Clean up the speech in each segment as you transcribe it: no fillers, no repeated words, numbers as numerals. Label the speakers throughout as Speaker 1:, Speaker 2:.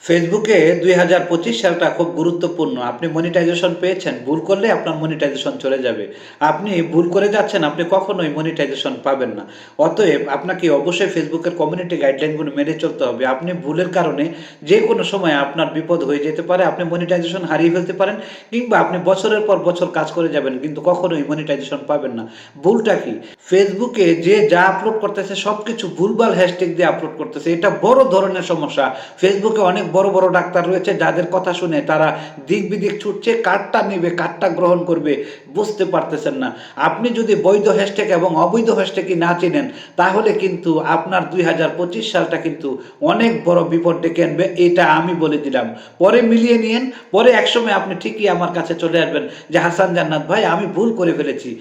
Speaker 1: ফেসবুকে ২০২৫ সালটা খুব গুরুত্বপূর্ণ। আপনি মনিটাইজেশন পেয়েছেন, ভুল করলে আপনার মনিটাইজেশন চলে যাবে। আপনি ভুল করে যাচ্ছেন, আপনি কখনোই মনিটাইজেশন পাবেন না। অতএব আপনাকে অবশ্যই ফেসবুকের কমিউনিটি গাইডলাইনগুলো মেনে চলতে হবে। আপনি ভুলের কারণে যেকোনো সময় আপনার বিপদ হয়ে যেতে পারে। আপনি মনিটাইজেশন হারিয়ে ফেলতে পারেন কিংবা আপনি বছরের পর বছর কাজ করে যাবেন কিন্তু কখনোই মনিটাইজেশন পাবেন না। ভুলটা কি? ফেসবুকে যে যা আপলোড করতেছে সবকিছু ভুলভাল হ্যাশট্যাগ দিয়ে আপলোড করতেছে। এটা বড় ধরনের সমস্যা। ফেসবুকে অনেক বড়, বড় ডাক্তার রয়েছে যাদের কথা শুনে তারা দিক বিদিক ছুটছে, কারটা নিবে, কারটা গ্রহণ করবে বুঝতে পারতেছেন না। আপনি যদি বৈধ হ্যাশট্যাগ এবং অবৈধ হ্যাশট্যাগই না চিনেন তাহলে কিন্তু আপনার ২০২৫ সালটা কিন্তু অনেক বড় বিপদ ডেকে আনবে, এটা আমি বলে দিলাম। পরে মিলিয়ে নিয়েন, পরে একসময় আপনি ঠিকই আমার কাছে চলে আসবেন যে হাসান জান্নাত ভাই আমি ভুল করে ফেলেছি।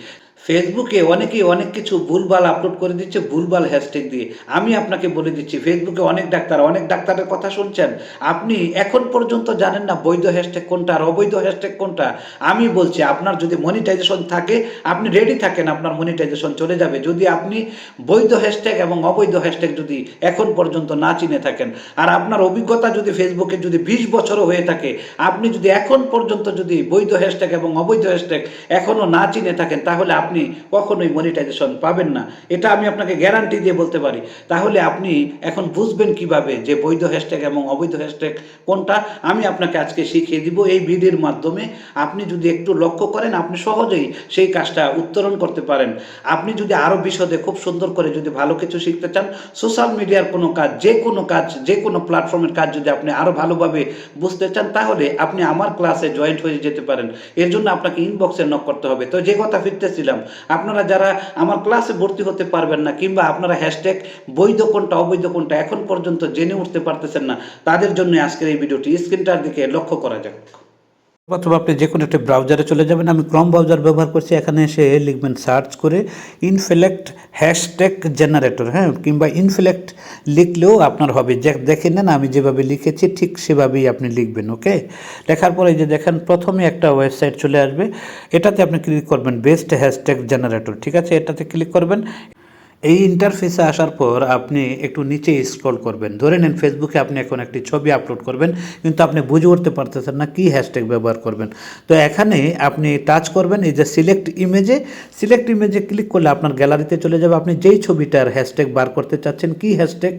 Speaker 1: ফেসবুকে অনেকেই অনেক কিছু ভুলভাল আপলোড করে দিচ্ছে ভুলভাল হ্যাশট্যাগ দিয়ে। আমি আপনাকে বলে দিচ্ছি ফেসবুকে অনেক ডাক্তারের কথা শুনছেন। আপনি এখন পর্যন্ত জানেন না বৈধ হ্যাশট্যাগ কোনটা আর অবৈধ হ্যাশট্যাগ কোনটা। আমি বলছি আপনার যদি মনিটাইজেশন থাকে আপনি রেডি থাকেন, আপনার মনিটাইজেশন চলে যাবে যদি আপনি বৈধ হ্যাশট্যাগ এবং অবৈধ হ্যাশট্যাগ যদি এখন পর্যন্ত না চিনে থাকেন। আর আপনার অভিজ্ঞতা যদি ফেসবুকে যদি ২০ বছরও হয়ে থাকে, আপনি যদি এখন পর্যন্ত যদি বৈধ হ্যাশট্যাগ এবং অবৈধ হ্যাশট্যাগ এখনও না চিনে থাকেন তাহলে আপনি কখনোই মনিটাইজেশন পাবেন না। এটা আমি আপনাকে গ্যারান্টি দিয়ে বলতে পারি। তাহলে আপনি এখন বুঝবেন কিভাবে যে বৈধ হ্যাশট্যাগ এবং অবৈধ হ্যাশট্যাগ কোনটা। আমি আপনাকে আজকে শিখিয়ে দিব এই ভিডিওর মাধ্যমে। আপনি যদি একটু লক্ষ্য করেন আপনি সহজেই সেই কাজটা উত্তরণ করতে পারেন। আপনি যদি আরও বিশদে খুব সুন্দর করে যদি ভালো কিছু শিখতে চান, সোশ্যাল মিডিয়ার কোনো কাজ, যে কোনো প্ল্যাটফর্মের কাজ যদি আপনি আরও ভালোভাবে বুঝতে চান তাহলে আপনি আমার ক্লাসে জয়েন্ট হয়ে যেতে পারেন। এর জন্য আপনাকে ইনবক্সে নক করতে হবে। তো যে কথা ফিরতেছিলাম, আপনারা যারা আমার ক্লাসে ভর্তি হতে পারবেন না কিংবা আপনারা হ্যাশট্যাগ বৈধ কোনটা অবৈধ কোনটা এখন পর্যন্ত জেনে উঠতে পারতেছেন না, তাদের জন্য আজকের এই ভিডিওটি। স্ক্রিনটার দিকে লক্ষ্য করা যাক। প্রথমে আপনি যে কোনো একটা ব্রাউজারে চলে যাবেন। আমি ক্রম ব্রাউজার ব্যবহার করছি। এখানে এসে লিখবেন সার্চ করে ইনফ্লেক্ট হ্যাশট্যাগ জেনারেটর, হ্যাঁ, কিংবা ইনফ্লেক্ট লিখলেও আপনার হবে। দেখে নেন আমি যেভাবে লিখেছি ঠিক সেভাবেই আপনি লিখবেন। ওকে, লেখার পরে যে দেখেন প্রথমে একটা ওয়েবসাইট চলে আসবে, এটাতে আপনি ক্লিক করবেন বেস্ট হ্যাশট্যাগ জেনারেটর। ঠিক আছে, এটাতে ক্লিক করবেন। এই ইন্টারফেসে আসার পর আপনি একটু নিচে স্ক্রল করবেন। ধরে নেন ফেসবুকে আপনি এখন একটি ছবি আপলোড করবেন কিন্তু আপনি বুঝে উঠতে পারতেছেন না কী হ্যাশট্যাগ ব্যবহার করবেন। তো এখানে আপনি টাচ করবেন এই যে সিলেক্ট ইমেজে ক্লিক করলে আপনার গ্যালারিতে চলে যাবে। আপনি যেই ছবিটার হ্যাশট্যাগ বার করতে চাচ্ছেন, কি হ্যাশট্যাগ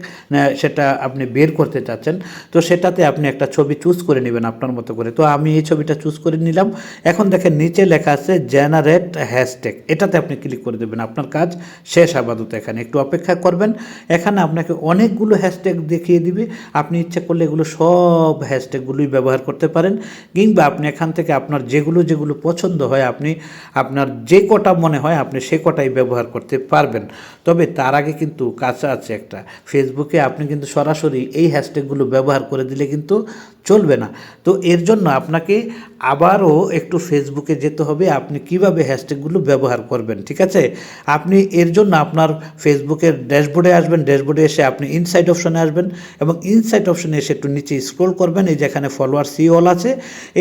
Speaker 1: সেটা আপনি বের করতে চাচ্ছেন, তো সেটাতে আপনি একটা ছবি চুজ করে নেবেন আপনার মতো করে। তো আমি এই ছবিটা চুজ করে নিলাম। এখন দেখেন নিচে লেখা আছে জেনারেট হ্যাশট্যাগ, এটাতে আপনি ক্লিক করে দেবেন। আপনার কাজ শেষ আপাতত। এখানে একটু অপেক্ষা করবেন। এখানে আপনাকে অনেকগুলো হ্যাশট্যাগ দেখিয়ে দিবে। আপনি ইচ্ছা করলে এগুলো সব হ্যাশট্যাগুলোই ব্যবহার করতে পারেন কিংবা আপনি এখান থেকে আপনার যেগুলো পছন্দ হয় আপনি আপনার যে কটা মনে হয় আপনি সে কটাই ব্যবহার করতে পারবেন। তবে তার আগে কিন্তু কাজ আছে একটা। ফেসবুকে আপনি কিন্তু সরাসরি এই হ্যাশট্যাগুলো ব্যবহার করে দিলে কিন্তু চলবে না। তো এর জন্য আপনাকে আবারও একটু ফেসবুকে যেতে হবে। আপনি কিভাবে হ্যাশট্যাগুলো ব্যবহার করবেন, ঠিক আছে? আপনি এর জন্য আপনার ফেসবুকের ড্যাশবোর্ডে আসবেন। ড্যাশবোর্ডে এসে আপনি ইনসাইট অপশনে আসবেন এবং ইনসাইট অপশনে এসে একটু নিচে স্ক্রল করবেন। এই যেখানে ফলোয়ার সি অল আছে,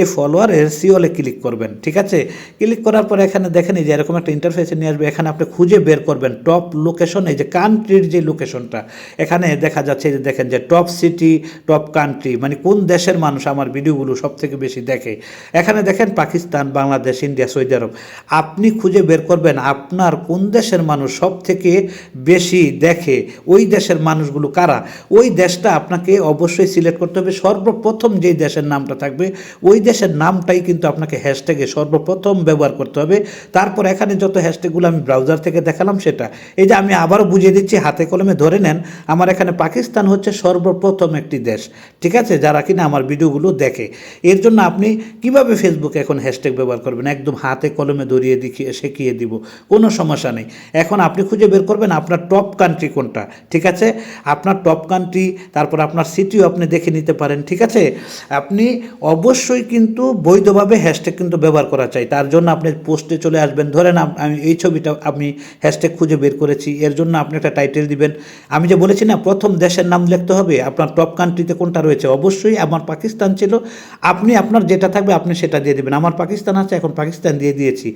Speaker 1: এই ফলোয়ারের সি অলে ক্লিক করবেন। ঠিক আছে, ক্লিক করার পর এখানে দেখেন এই যে এরকম একটা ইন্টারফেসে নিয়ে আসবে। এখানে আপনি খুঁজে বের করবেন টপ লোকেশন, এই যে কান্ট্রির যে লোকেশনটা এখানে দেখা যাচ্ছে। যে দেখেন যে টপ সিটি, টপ কান্ট্রি, মানে কোন দেশের মানুষ আমার ভিডিওগুলো সব থেকে বেশি দেখে। এখানে দেখেন পাকিস্তান, বাংলাদেশ, ইন্ডিয়া, সৌদি আরব। আপনি খুঁজে বের করবেন আপনার কোন দেশের মানুষ সব থেকে বেশি দেখে, ওই দেশের মানুষগুলো কারা। ওই দেশটা আপনাকে অবশ্যই সিলেক্ট করতে হবে। সর্বপ্রথম যেই দেশের নামটা থাকবে ওই দেশের নামটাই কিন্তু আপনাকে হ্যাশট্যাগে সর্বপ্রথম ব্যবহার করতে হবে। তারপর এখানে যত হ্যাশট্যাগুলো আমি ব্রাউজার থেকে দেখালাম সেটা, এই যে আমি আবারও বুঝিয়ে দিচ্ছি হাতে কলমে ধরে নেন। আমার এখানে পাকিস্তান হচ্ছে সর্বপ্রথম একটি দেশ, ঠিক আছে, যারা কিনা আমার ভিডিওগুলো দেখে। এর জন্য আপনি কিভাবে ফেসবুকে এখন হ্যাশট্যাগ ব্যবহার করবেন একদম হাতে কলমে ধরিয়ে শিখিয়ে দিব, কোনো সমস্যা নেই। এখন আপনি খুঁজে বের করবেন আপনার টপ কান্ট্রি কোনটা, ঠিক আছে, আপনার টপ কান্ট্রি, তারপর আপনার সিটিও আপনি দেখে নিতে পারেন। ঠিক আছে, আপনি অবশ্যই কিন্তু বৈধভাবে হ্যাশট্যাগ কিন্তু ব্যবহার করা চাই। তার জন্য আপনি পোস্টে চলে আসবেন। ধরেন আমি এই ছবিটা আমি হ্যাশট্যাগ খুঁজে বের করেছি, এর জন্য আপনি একটা টাইটেল দিবেন। আমি যে বলেছি না প্রথম দেশের নাম লিখতে হবে, আপনার টপ কান্ট্রিতে কোনটা রয়েছে, অবশ্যই আমার পাকিস্তান ছিল, আপনি আপনার যেটা থাকবে আপনি সেটা দিয়ে দেবেন। আমার পাকিস্তান আছে, এখন পাকিস্তান দিয়ে দিয়েছি।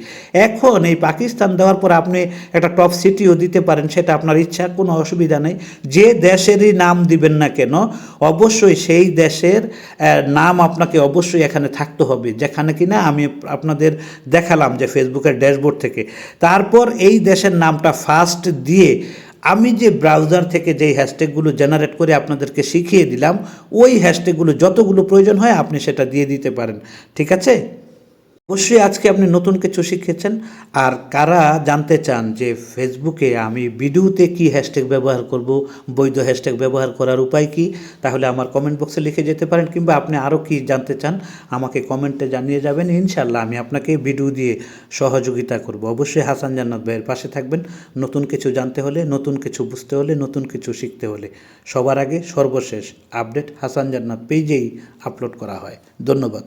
Speaker 1: এখন এই পাকিস্তান দেওয়ার পর আপনি একটা টপ সিটিও দিতে পারেন, সেটা আপনার ইচ্ছা, কোনো অসুবিধা নেই। যে দেশেরই নাম দিবেন না কেন অবশ্যই সেই দেশের নাম আপনাকে অবশ্যই এখানে থাকতে হবে, যেখানে কিনা আমি আপনাদের দেখালাম যে ফেসবুকের ড্যাশবোর্ড থেকে। তারপর এই দেশের নামটা ফার্স্ট দিয়ে আমি যে ব্রাউজার থেকে যেই হ্যাশট্যাগুলো জেনারেট করে আপনাদেরকে শিখিয়ে দিলাম, ওই হ্যাশট্যাগুলো যতগুলো প্রয়োজন হয় আপনি সেটা দিয়ে দিতে পারেন। ঠিক আছে? অবশ্যই আজকে আপনি নতুন কিছু শিখেছেন। আর কারা জানতে চান যে ফেসবুকে আমি ভিডিওতে কি হ্যাশট্যাগ ব্যবহার করব, বৈধ হ্যাশট্যাগ ব্যবহার করার উপায় কি, তাহলে আমার কমেন্ট বক্সে লিখে যেতে পারেন, কিংবা আপনি আরও কি জানতে চান আমাকে কমেন্টে জানিয়ে যাবেন। ইনশাল্লাহ আমি আপনাকে ভিডিও দিয়ে সহযোগিতা করব। অবশ্যই হাসান জান্নাত ভাইয়ের পাশে থাকবেন নতুন কিছু জানতে হলে, নতুন কিছু বুঝতে হলে, নতুন কিছু শিখতে হলে। সবার আগে সর্বশেষ আপডেট হাসান জান্নাত পেজেই আপলোড করা হয়। ধন্যবাদ।